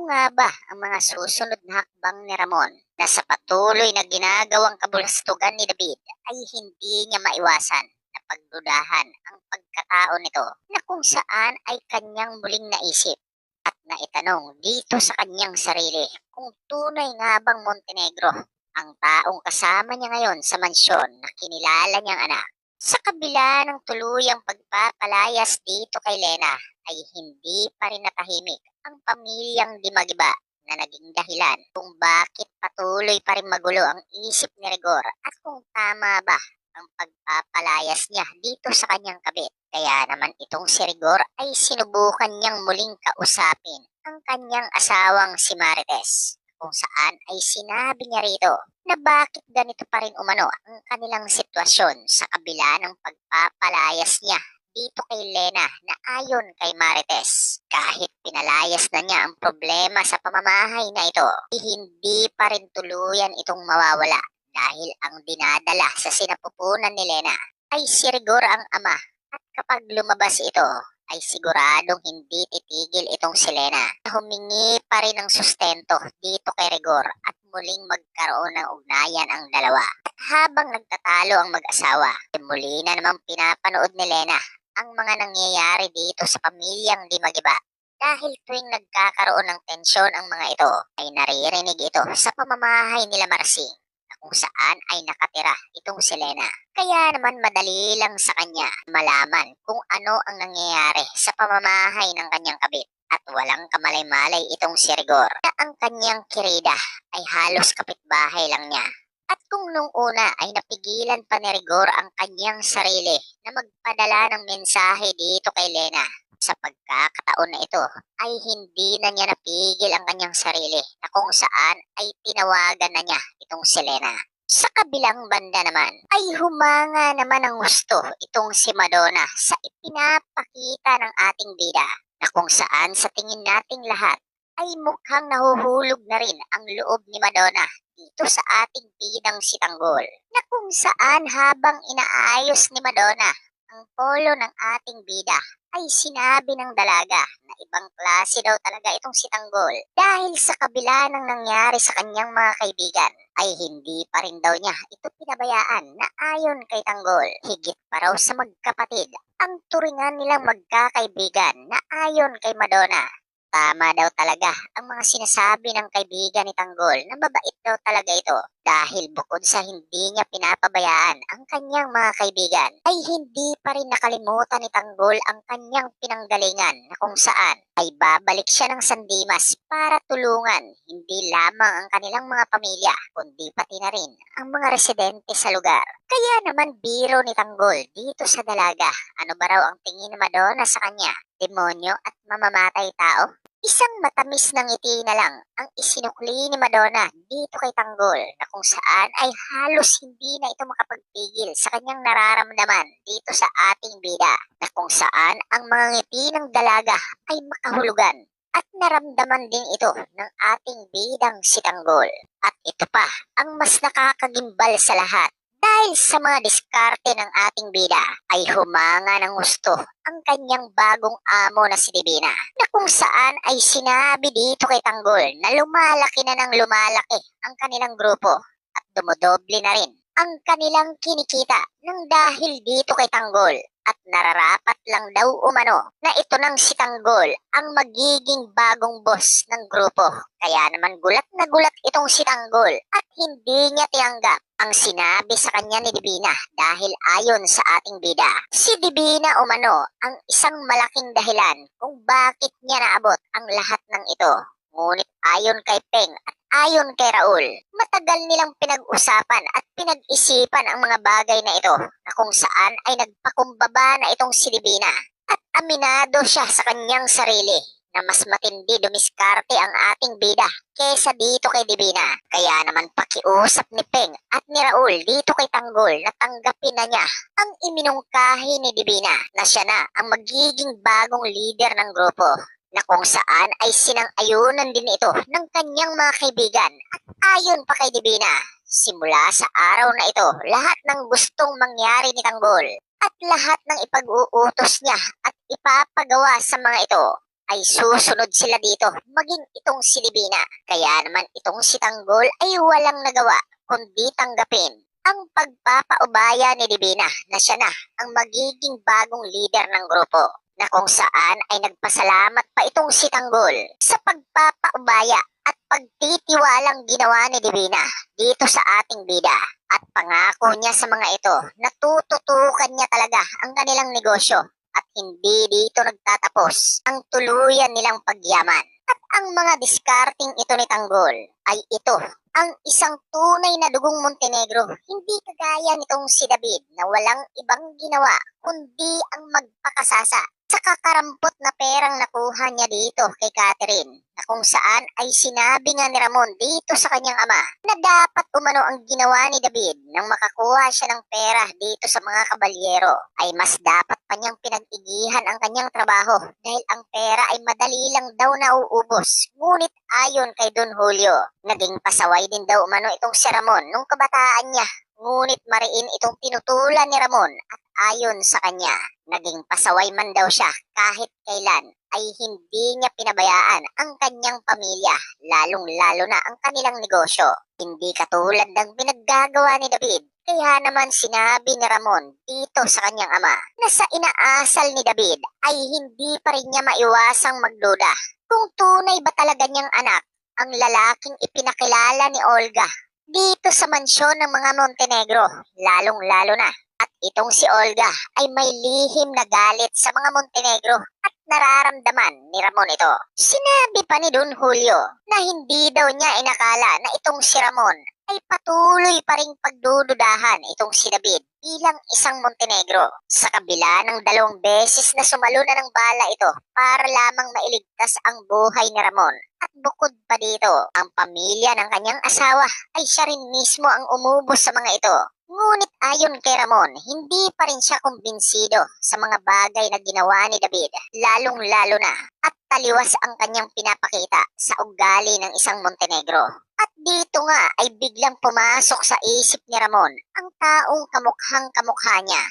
nga ba ang mga susunod na hakbang ni Ramon na sa patuloy na ginagawang kabulastugan ni David ay hindi niya maiwasan na pagdudahan ang pagkatao nito na kung saan ay kanyang muling naisip at naitanong dito sa kanyang sarili kung tunay nga bang Montenegro ang taong kasama niya ngayon sa mansyon na kinilala niyang anak. Sa kabila ng tuluyang pagpapalayas dito kay Lena ay hindi pa rin natahimik ang pamilyang Di Magiba na naging dahilan kung bakit patuloy pa rin magulo ang isip ni Rigor at kung tama ba ang pagpapalayas niya dito sa kanyang kabit. Kaya naman itong si Rigor ay sinubukan niyang muling kausapin ang kanyang asawang si Marites, kung saan ay sinabi niya rito na bakit ganito pa rin umano ang kanilang sitwasyon sa kabila ng pagpapalayas niya dito kay Lena na ayon kay Marites. Kahit pinalayas na niya ang problema sa pamamahay na ito, hindi pa rin tuluyan itong mawawala dahil ang dinadala sa sinapupunan ni Lena ay si Rigor ang ama at kapag lumabas ito ay siguradong hindi titigil itong si Lena. Humingi pa rin ng sustento dito kay Rigor at muling magkaroon ng ugnayan ang dalawa. At habang nagtatalo ang mag-asawa, muli na namang pinapanood ni Lena ang mga nangyayari dito sa pamilyang Di Magiba. Dahil tuwing nagkakaroon ng tensyon ang mga ito, ay naririnig ito sa pamamahay nila Marsing na kung saan ay nakatira itong si Lena. Kaya naman madali lang sa kanya malaman kung ano ang nangyayari sa pamamahay ng kanyang kabit. At walang kamalay-malay itong si Rigor na ang kanyang kirida ay halos kapitbahay lang niya. At kung nung una ay napigilan pa ni Rigor ang kanyang sarili na magpadala ng mensahe dito kay Lena, sa pagkakataon na ito ay hindi na niya napigil ang kanyang sarili na kung saan ay tinawagan na niya itong si Lena. Sa kabilang banda naman ay humanga naman ang gusto itong si Madonna sa ipinapakita ng ating bida na kung saan sa tingin nating lahat ay mukhang nahuhulog na rin ang loob ni Madonna dito sa ating bidang si Tanggol, na kung saan habang inaayos ni Madonna ang polo ng ating bida ay sinabi ng dalaga na ibang klase daw talaga itong si Tanggol dahil sa kabila ng nangyari sa kanyang mga kaibigan ay hindi pa rin daw niya ito pinabayaan na ayon kay Tanggol. Higit pa raw sa magkapatid ang turingan nilang magkakaibigan na ayon kay Madonna. Tama daw talaga ang mga sinasabi ng kaibigan ni Tanggol na mabait daw talaga ito dahil bukod sa hindi niya pinapabayaan ang kanyang mga kaibigan ay hindi pa rin nakalimutan ni Tanggol ang kanyang pinanggalingan na kung saan ay babalik siya ng Sandimas para tulungan hindi lamang ang kanilang mga pamilya kundi pati na rin ang mga residente sa lugar. Kaya naman biro ni Tanggol dito sa dalaga, ano ba raw ang tingin ni Madonna sa kanya? Demonyo at mamamatay tao? Isang matamis na ngiti na lang ang isinukli ni Madonna dito kay Tanggol na kung saan ay halos hindi na ito makapagpigil sa kanyang nararamdaman dito sa ating bida na kung saan ang mga ngiti ng dalaga ay makahulugan at naramdaman din ito ng ating bidang si Tanggol. At ito pa ang mas nakakagimbal sa lahat. Dahil sa mga diskarte ng ating bida ay humanga ng gusto ang kanyang bagong amo na si Divina na kung saan ay sinabi dito kay Tanggol na lumalaki na ng lumalaki ang kanilang grupo at dumodoble na rin ang kanilang kinikita nang dahil dito kay Tanggol at nararapat lang daw umano na ito nang si Tanggol ang magiging bagong boss ng grupo. Kaya naman gulat na gulat itong si Tanggol at hindi niya tiyanggap ang sinabi sa kanya ni Divina dahil ayon sa ating bida, si Divina umano ang isang malaking dahilan kung bakit niya naabot ang lahat ng ito. Ngunit ayon kay Peng at ayon kay Raul, matagal nilang pinag-usapan at pinag-isipan ang mga bagay na ito na kung saan ay nagpakumbaba na itong si Divina at aminado siya sa kanyang sarili na mas matindi dumiskarte ang ating bida kesa dito kay Divina. Kaya naman pakiusap ni Peng at ni Raul dito kay Tanggol na tanggapin na niya ang iminungkahi ni Divina na siya na ang magiging bagong leader ng grupo na kung saan ay sinang-ayunan din ito ng kanyang mga kaibigan. At ayon pa kay Divina, simula sa araw na ito, lahat ng gustong mangyari ni Tanggol at lahat ng ipag-uutos niya at ipapagawa sa mga ito ay susunod sila dito, maging itong si Divina. Kaya naman itong si Tanggol ay walang nagawa kundi tanggapin ang pagpapaubaya ni Divina na siya na ang magiging bagong leader ng grupo, na kung saan ay nagpasalamat pa itong si Tanggol sa pagpapaubaya at pagtitiwalang ginawa ni Divina dito sa ating bida. At pangako niya sa mga ito na tututukan niya talaga ang kanilang negosyo at hindi dito nagtatapos ang tuluyan nilang pagyaman. At ang mga diskarting ito ni Tanggol ay ito, ang isang tunay na dugong Montenegro, hindi kagaya nitong si David na walang ibang ginawa kundi ang magpakasasa sa kakarampot na perang nakuha niya dito kay Catherine, na kung saan ay sinabi nga ni Ramon dito sa kanyang ama na dapat umano ang ginawa ni David nang makakuha siya ng pera dito sa mga kabalyero ay mas dapat pa niyang pinag-igihan ang kanyang trabaho dahil ang pera ay madali lang daw nauubos. Ngunit ayon kay Don Julio, naging pasaway din daw umano itong si Ramon nung kabataan niya. Ngunit mariin itong pinutulan ni Ramon at ayon sa kanya, naging pasaway man daw siya kahit kailan ay hindi niya pinabayaan ang kanyang pamilya, lalong-lalo na ang kanilang negosyo. Hindi katulad ng pinaggagawa ni David. Kaya naman sinabi ni Ramon dito sa kanyang ama na sa inaasal ni David ay hindi pa rin niya maiwasang magduda kung tunay ba talaga niyang anak ang lalaking ipinakilala ni Olga dito sa mansyon ng mga Montenegro, lalong-lalo na. At itong si Olga ay may lihim na galit sa mga Montenegro at nararamdaman ni Ramon ito. Sinabi pa ni Don Julio na hindi daw niya inakala na itong si Ramon ay patuloy pa ring pagdududahan itong si David bilang isang Montenegro. Sa kabila ng 2 beses na sumalo na ng bala ito para lamang mailigtas ang buhay ni Ramon. At bukod pa dito, ang pamilya ng kanyang asawa ay siya rin mismo ang umubos sa mga ito. Ngunit ayon kay Ramon, hindi pa rin siya kumbinsido sa mga bagay na ginawa ni David, lalong-lalo na at taliwas ang kanyang pinapakita sa ugali ng isang Montenegro. At dito nga ay biglang pumasok sa isip ni Ramon ang taong kamukhang kamukha niya.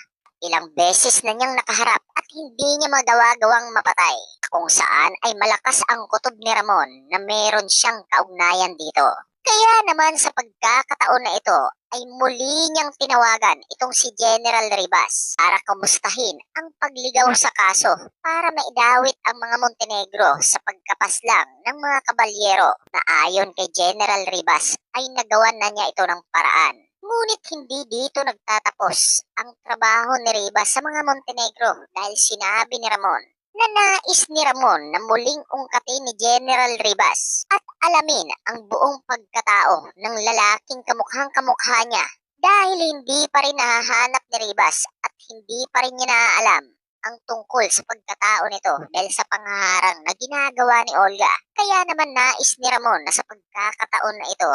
Ilang beses na niyang nakaharap at hindi niya magawa-gawang mapatay, kung saan ay malakas ang kutob ni Ramon na meron siyang kaugnayan dito. Kaya naman sa pagkakataon na ito ay muli niyang tinawagan itong si General Ribas para kamustahin ang pagligaw sa kaso para maidawit ang mga Montenegro sa pagkapaslang ng mga kabalyero, na ayon kay General Ribas ay nagawan na niya ito ng paraan. Ngunit hindi dito nagtatapos ang trabaho ni Ribas sa mga Montenegro dahil sinabi ni Ramon na nais ni Ramon na muling ungkatin ni General Ribas at alamin ang buong pagkatao ng lalaking kamukhang kamukha niya, dahil hindi pa rin nahahanap ni Ribas at hindi pa rin niya naaalam ang tungkol sa pagkatao nito dahil sa pangharang na ginagawa ni Olga. Kaya naman nais ni Ramon na sa pagkakataon na ito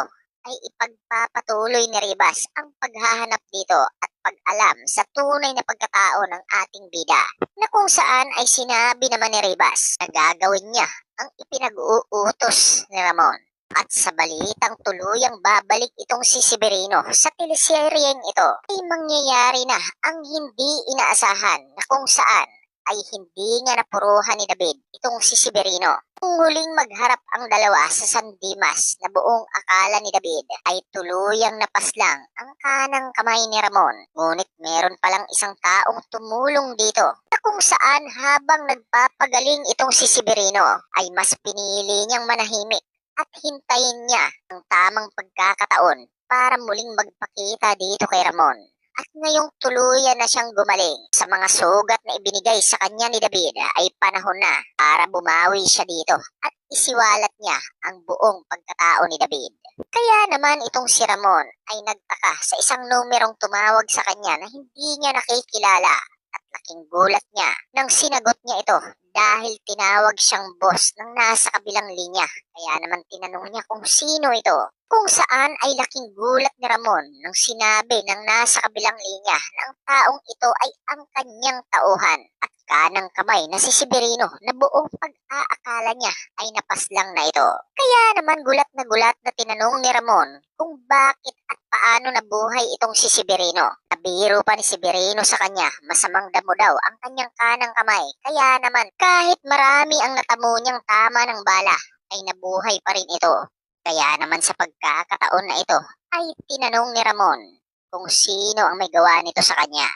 ay ipagpapatuloy ni Ribas ang paghahanap dito at pag-alam sa tunay na pagkatao ng ating bida, na kung saan ay sinabi naman ni Ribas na gagawin niya ang ipinag-uutos ni Ramon. At sa balitang tuluyang babalik itong si Severino sa teleseryeng ito ay mangyayari na ang hindi inaasahan, na kung saan ay hindi nga napuruhan ni David itong si Severino. Kung huling magharap ang dalawa sa San Dimas, na buong akala ni David ay tuluyang napaslang ang kanang kamay ni Ramon. Ngunit meron palang isang taong tumulong dito, na kung saan habang nagpapagaling itong si Severino ay mas pinili niyang manahimik at hintayin niya ang tamang pagkakataon para muling magpakita dito kay Ramon. At ngayong tuluyan na siyang gumaling sa mga sugat na ibinigay sa kanya ni David ay panahon na para bumawi siya dito at isiwalat niya ang buong pagkatao ni David. Kaya naman itong si Ramon ay nagtaka sa isang numerong tumawag sa kanya na hindi niya nakikilala, at laking gulat niya nang sinagot niya ito dahil tinawag siyang boss ng nasa kabilang linya. Kaya naman tinanong niya kung sino ito, kung saan ay laking gulat ni Ramon nang sinabi ng nasa kabilang linya na ang taong ito ay ang kanyang tauhan. At kanang kamay na si Severino na buong pag-aakala niya ay napaslang na ito. Kaya naman gulat na tinanong ni Ramon kung bakit at paano nabuhay itong si Severino. Nabiro pa ni Severino sa kanya, masamang damo daw ang kanyang kanang kamay. Kaya naman kahit marami ang natamo niyang tama ng bala, ay nabuhay pa rin ito. Kaya naman sa pagkakataon na ito, ay tinanong ni Ramon kung sino ang may gawa nito sa kanya.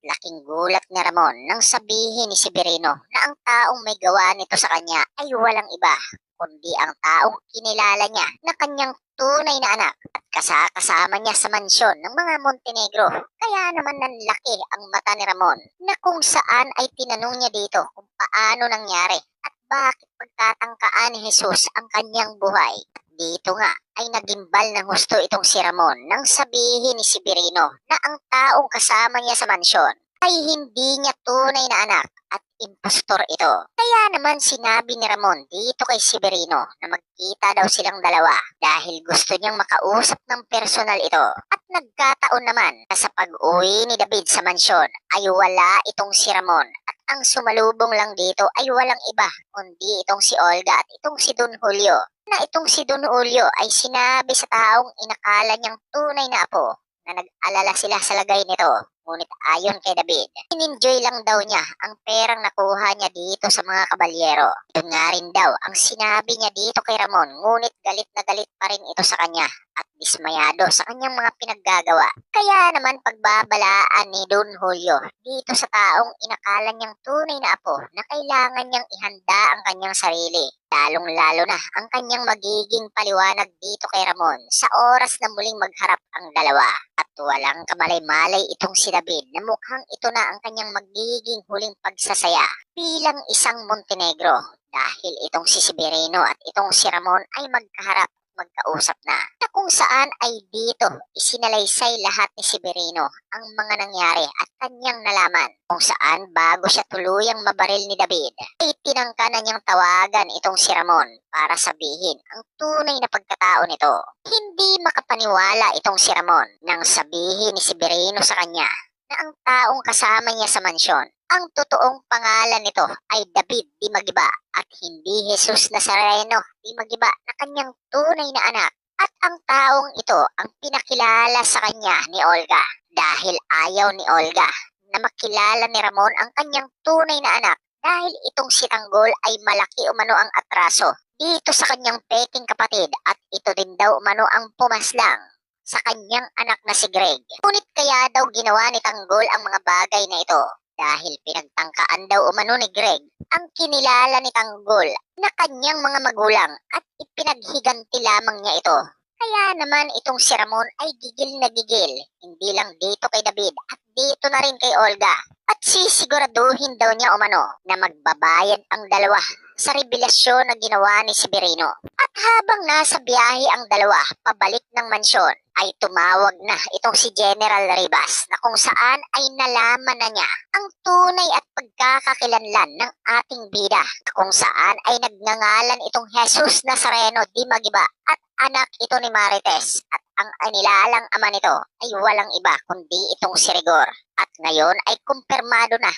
Laking gulat ni Ramon nang sabihin ni Severino na ang taong may gawa nito sa kanya ay walang iba, kundi ang taong kinilala niya na kanyang tunay na anak at kasama niya sa mansyon ng mga Montenegro. Kaya naman nanlaki ang mata ni Ramon na kung saan ay tinanong niya dito kung paano nangyari at bakit pagtatangkaan ni Jesus ang kanyang buhay. Dito nga ay nagimbal ng husto itong si Ramon nang sabihin ni Severino na ang taong kasama niya sa mansyon ay hindi niya tunay na anak at impostor ito. Kaya naman sinabi ni Ramon dito kay Severino na magkita daw silang dalawa dahil gusto niyang makausap ng personal ito. At nagkataon naman na sa pag-uwi ni David sa mansyon ay wala itong si Ramon at ang sumalubong lang dito ay walang iba kundi itong si Olga at itong si Don Julio. Na itong si Don Julio ay sinabi sa taong inakala niyang tunay na apo na nag-alala sila sa lagay nito. Ngunit ayon kay David, in-enjoy lang daw niya ang perang nakuha niya dito sa mga kabalyero. Ito nga rin daw ang sinabi niya dito kay Ramon, ngunit galit na galit pa rin ito sa kanya at dismayado sa kanyang mga pinaggagawa. Kaya naman pagbabalaan ni Don Julio dito sa taong inakala niyang tunay na apo na kailangan niyang ihanda ang kanyang sarili. Lalong-lalo na ang kanyang magiging paliwanag dito kay Ramon sa oras na muling magharap ang dalawa. At walang kamalay-malay itong si David na mukhang ito na ang kanyang magiging huling pagsasaya bilang isang Montenegro. Dahil itong si Severino at itong si Ramon ay magkaharap, magkausap na kung saan ay dito isinalaysay lahat ni Severino ang mga nangyari at kanyang nalaman kung saan bago siya tuluyang mabaril ni David ay tinangka na niyang tawagan itong si Ramon para sabihin ang tunay na pagkatao nito. Hindi makapaniwala itong si Ramon nang sabihin ni Severino sa kanya na ang taong kasama niya sa mansyon, ang totoong pangalan nito ay David Di Magiba at hindi Jesus Nazareno Di Magiba na kanyang tunay na anak. At ang taong ito ang pinakilala sa kanya ni Olga dahil ayaw ni Olga na makilala ni Ramon ang kanyang tunay na anak dahil itong si Tanggol ay malaki umano ang atraso dito sa kanyang peking kapatid at ito din daw umano ang pumaslang sa kanyang anak na si Greg. Ngunit kaya daw ginawa ni Tanggol ang mga bagay na ito dahil pinagtangkaan daw umano ni Greg ang kinilala ni Tanggol na kanyang mga magulang at ipinaghiganti lamang niya ito. Kaya naman itong si Ramon ay gigil na gigil, hindi lang dito kay David at dito na rin kay Olga. At sisiguraduhin daw niya umano na magbabayad ang dalawa sa revelasyon na ginawa ni Severino. At habang nasa biyahe ang dalawa pabalik ng mansyon, ay tumawag na itong si General Ribas na kung saan ay nalaman na niya ang tunay at pagkakakilanlan ng ating bida. Kung saan ay nagngangalan itong Jesus Nazareno Di Magiba at anak ito ni Marites at ang anilalang ama nito ay walang iba kundi itong si Rigor. At ngayon ay kumpirmado na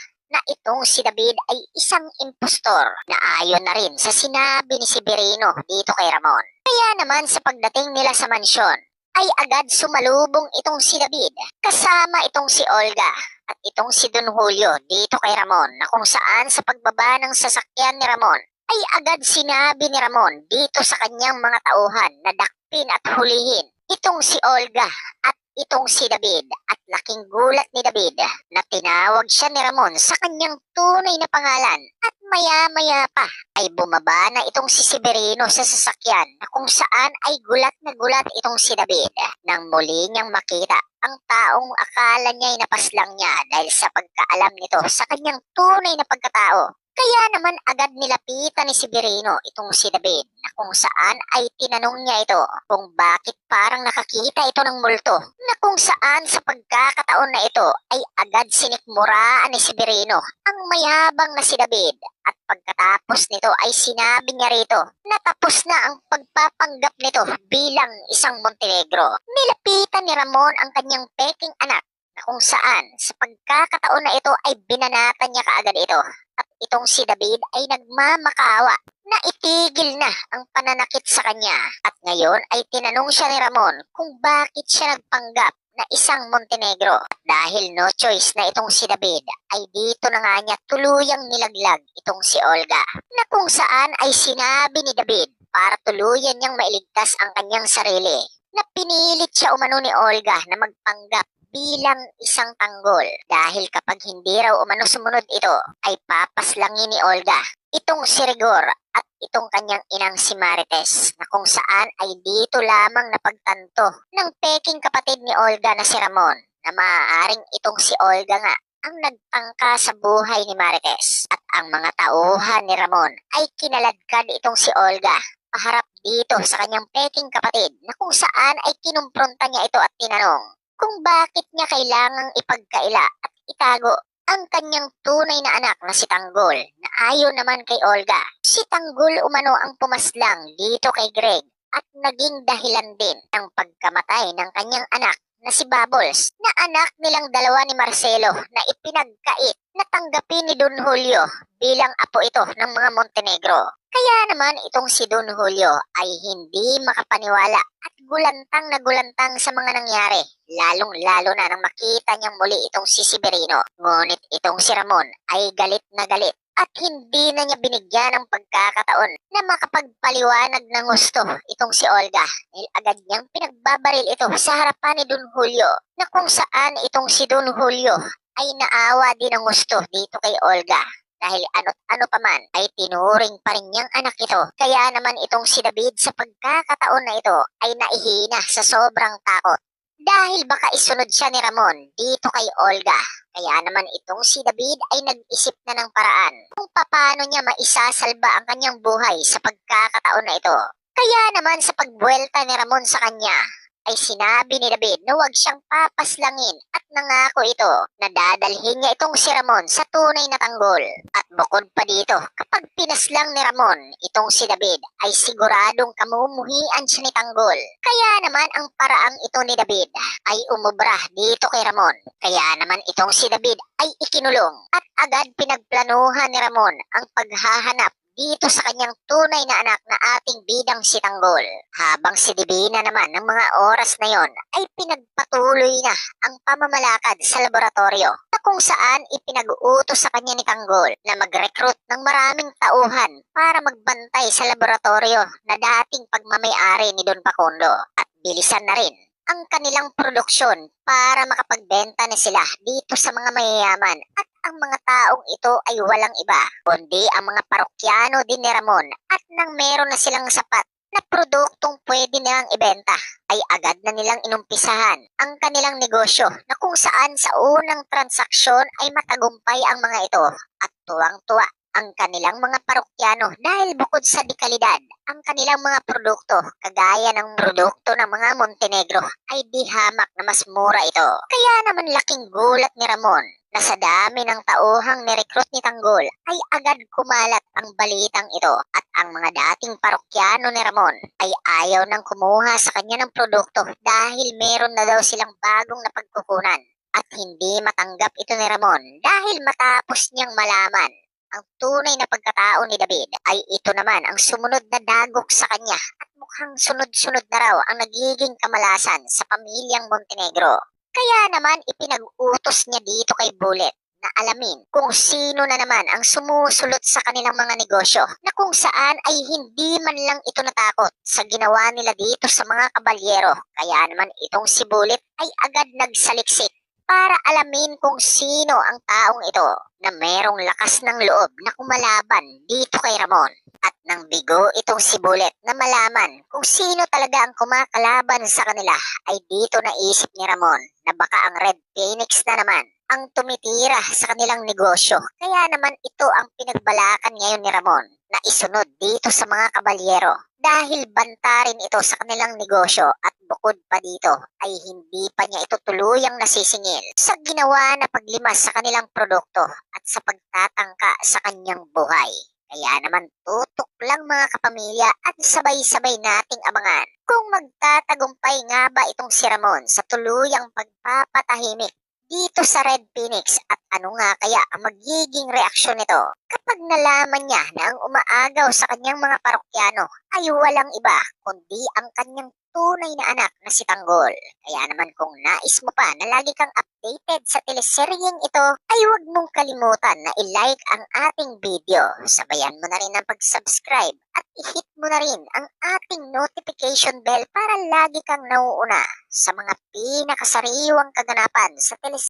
itong si David ay isang impostor na ayon na rin sa sinabi ni Severino dito kay Ramon. Kaya naman sa pagdating nila sa mansyon, ay agad sumalubong itong si David kasama itong si Olga at itong si Don Julio dito kay Ramon na kung saan sa pagbaba ng sasakyan ni Ramon ay agad sinabi ni Ramon dito sa kanyang mga tauhan na dakpin at hulihin itong si Olga at itong si David at laking gulat ni David na tinawag siya ni Ramon sa kanyang tunay na pangalan at maya-maya pa ay bumaba na itong si Severino sa sasakyan na kung saan ay gulat na gulat itong si David nang muli niyang makita ang taong akala niya ay napaslang niya dahil sa pagkaalam nito sa kanyang tunay na pagkatao. Kaya naman agad nilapitan ni Severino itong si David na kung saan ay tinanong niya ito kung bakit parang nakakita ito ng multo na kung saan sa pagkakataon na ito ay agad sinikmuraan ni Severino ang mayabang na si David at pagkatapos nito ay sinabi niya rito na tapos na ang pagpapanggap nito bilang isang Montenegro. Nilapitan ni Ramon ang kanyang peking anak na kung saan sa pagkakataon na ito ay binanatan niya kaagad ito at itong si David ay nagmamakaawa na itigil na ang pananakit sa kanya at ngayon ay tinanong siya ni Ramon kung bakit siya nagpanggap na isang Montenegro. At dahil no choice na itong si David ay dito na nga niya tuluyang nilaglag itong si Olga na kung saan ay sinabi ni David para tuluyan niyang mailigtas ang kanyang sarili na pinilit siya umano ni Olga na magpanggap bilang isang tanggol dahil kapag hindi raw umano sumunod ito ay papaslangin ni Olga itong si Rigor at itong kanyang inang si Marites na kung saan ay dito lamang napagtanto ng peking kapatid ni Olga na si Ramon na maaaring itong si Olga nga ang nagtangka sa buhay ni Marites at ang mga tauhan ni Ramon ay kinaladkad itong si Olga paharap dito sa kanyang peking kapatid na kung saan ay kinumpronta niya ito at tinanong kung bakit niya kailangang ipagkaila at itago ang kanyang tunay na anak na si Tanggol na ayon naman kay Olga. Si Tanggol umano ang pumaslang dito kay Greg at naging dahilan din ng pagkamatay ng kanyang anak na si Bubbles na anak nilang dalawa ni Marcelo na ipinagkait na tanggapin ni Don Julio bilang apo ito ng mga Montenegro. Kaya naman itong si Don Julio ay hindi makapaniwala at gulantang na gulantang sa mga nangyari, lalong-lalo na nang makita niyang muli itong si Severino. Ngunit itong si Ramon ay galit na galit at hindi na niya binigyan ng pagkakataon na makapagpaliwanag ng gusto itong si Olga dahil agad niyang pinagbabaril ito sa harapan ni Don Julio na kung saan itong si Don Julio ay naawa din ng gusto dito kay Olga. Dahil ano't ano pa man ay tinuring pa rin niyang anak ito. Kaya naman itong si David sa pagkakataon na ito ay naihina sa sobrang takot. Dahil baka isunod siya ni Ramon dito kay Olga. Kaya naman itong si David ay nag-isip na ng paraan kung paano niya maisasalba ang kanyang buhay sa pagkakataon na ito. Kaya naman sa pagbuelta ni Ramon sa kanya, ay sinabi ni David na huwag siyang papaslangin at nangako ito na dadalhin niya itong si Ramon sa tunay na tanggol. At bukod pa dito, kapag pinaslang ni Ramon itong si David ay siguradong kamumuhian siya ni Tanggol. Kaya naman ang paraang ito ni David ay umubra dito kay Ramon. Kaya naman itong si David ay ikinulong at agad pinagplanuhan ni Ramon ang paghahanap dito sa kanyang tunay na anak na ating bidang si Tanggol. Habang si Divina naman ng mga oras na yon ay pinagpatuloy na ang pamamalakad sa laboratorio na kung saan ipinag-uutos sa kanya ni Tanggol na mag-recruit ng maraming tauhan para magbantay sa laboratorio na dating pagmamayari ni Don Facundo at bilisan na rin ang kanilang produksyon para makapagbenta na sila dito sa mga mayayaman at ang mga taong ito ay walang iba kundi ang mga parokyano din ni Ramon at nang meron na silang sapat na produktong pwede nilang ibenta ay agad na nilang inumpisahan ang kanilang negosyo na kung saan sa unang transaksyon ay matagumpay ang mga ito at tuwang-tuwa ang kanilang mga parokyano dahil bukod sa dekalidad, ang kanilang mga produkto, kagaya ng produkto ng mga Montenegro, ay di hamak na mas mura ito. Kaya naman laking gulat ni Ramon na sa dami ng tauhang nirekrut ni Tanggol ay agad kumalat ang balitang ito at ang mga dating parokyano ni Ramon ay ayaw nang kumuha sa kanya ng produkto dahil meron na daw silang bagong napagkukunan at hindi matanggap ito ni Ramon dahil matapos niyang malaman ang tunay na pagkatao ni David ay ito naman ang sumunod na dagok sa kanya at mukhang sunod-sunod na raw ang nagiging kamalasan sa pamilyang Montenegro. Kaya naman ipinag-utos niya dito kay Bullet na alamin kung sino na naman ang sumusulot sa kanilang mga negosyo na kung saan ay hindi man lang ito natakot sa ginawa nila dito sa mga kabalyero. Kaya naman itong si Bullet ay agad nagsaliksik para alamin kung sino ang taong ito na merong lakas ng loob na kumalaban dito kay Ramon. At nang bigo itong si Bullet na malaman kung sino talaga ang kumakalaban sa kanila ay dito naisip ni Ramon na baka ang Red Phoenix na naman ang tumitira sa kanilang negosyo. Kaya naman ito ang pinagbalakan ngayon ni Ramon na isunod dito sa mga kabalyero dahil banta rin ito sa kanilang negosyo at bukod pa dito ay hindi pa niya ito tuluyang nasisingil sa ginawa na paglimas sa kanilang produkto at sa pagtatangka sa kanyang buhay. Kaya naman tutok lang mga kapamilya at sabay-sabay nating abangan kung magtatagumpay nga ba itong si Ramon sa tuluyang pagpapatahimik dito sa Red Phoenix at ano nga kaya ang magiging reaksyon nito kapag nalaman niya na ang umaagaw sa kanyang mga parokyano ay walang iba kundi ang kanyang tunay na anak na si Tanggol. Kaya naman kung nais mo pa na lagi kang updated sa teleseryeng ito, ay huwag mong kalimutan na i-like ang ating video. Sabayan mo na rin ang pag-subscribe at i-hit mo na rin ang ating notification bell para lagi kang nauuna sa mga pinakasariwang kaganapan sa teleserye.